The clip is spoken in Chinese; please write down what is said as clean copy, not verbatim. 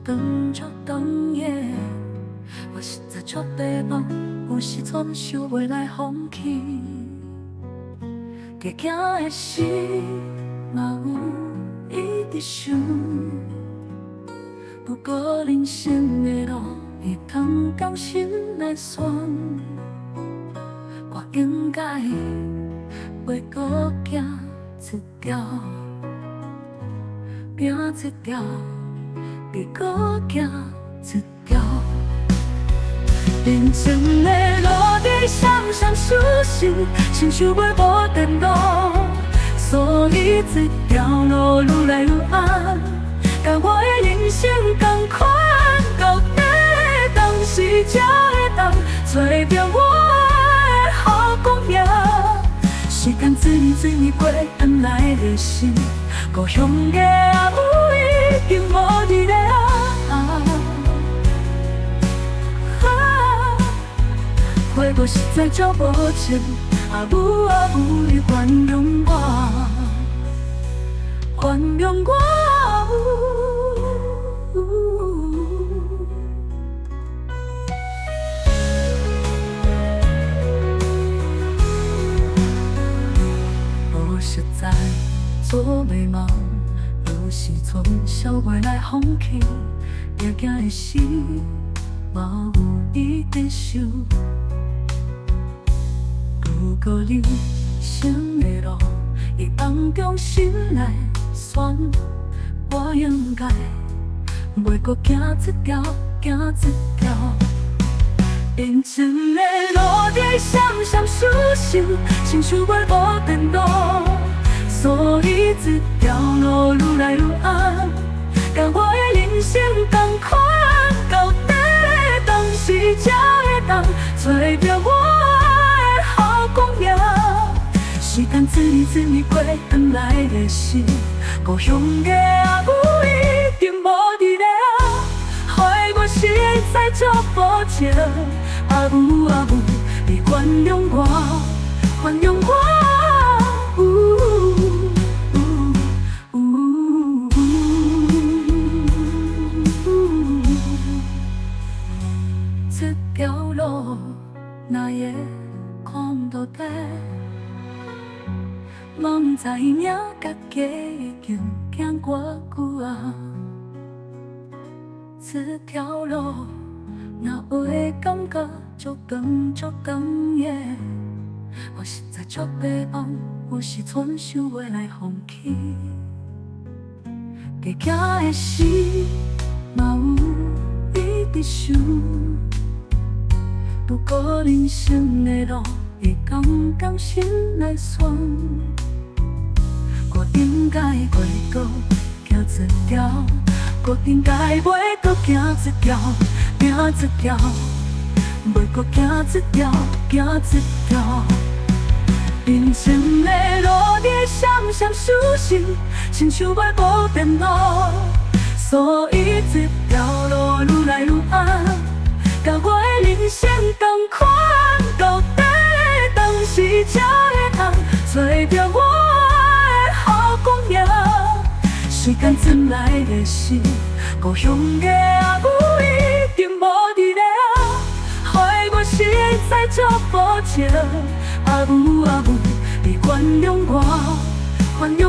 长夜，我实在足迷茫，有时阵想袂来放弃。加惊的时，嘛有一直想，不过人生的路会当甘心来选，我应该袂搁行一条，行一条。别搁行一条，人生的路底闪闪烁烁，亲像袂无电路，所以这条路愈来愈暗，甲我的人生同款，到底当时才会当找到我的好姑娘。时间一年一年过，转来的是故乡的阿母已经无伫咧啊！花果实在足无情，阿母你原谅我，原谅我。我实在做迷茫。有时阵想袂来放弃，惊惊的时，嘛有一直想。如果人生的路会当重新来选，我应该袂搁行一条，行一条。人生的路底闪闪烁烁，亲像袂无电路。所以这条路愈来愈暗，甲我的人生同款，到底当时才会当找到我的好姑娘。时间一年一年过，转来的是故乡的阿母已经无伫咧啊，害我实在足无情。阿母，你原谅我，原谅我。这条路哪会看到底？嘛不知影家己已经行偌久啊！这条路哪会感觉足长夜？我实在足迷茫，有时阵想袂来放弃。加惊的时，嘛有一直想。不过人生的路会当甘心来选，我应该袂搁行一条，我应该袂搁行一条，行一条，袂搁行一条，行一条。人生的路底闪闪烁烁，亲像袂无电路，所以这条路愈来愈暗。甲我的人生同款，到底当时才会当找到我的好姑娘。时间转来的是故乡的阿母已经无伫咧啊，害我实在足无情。阿母，你原谅我，原谅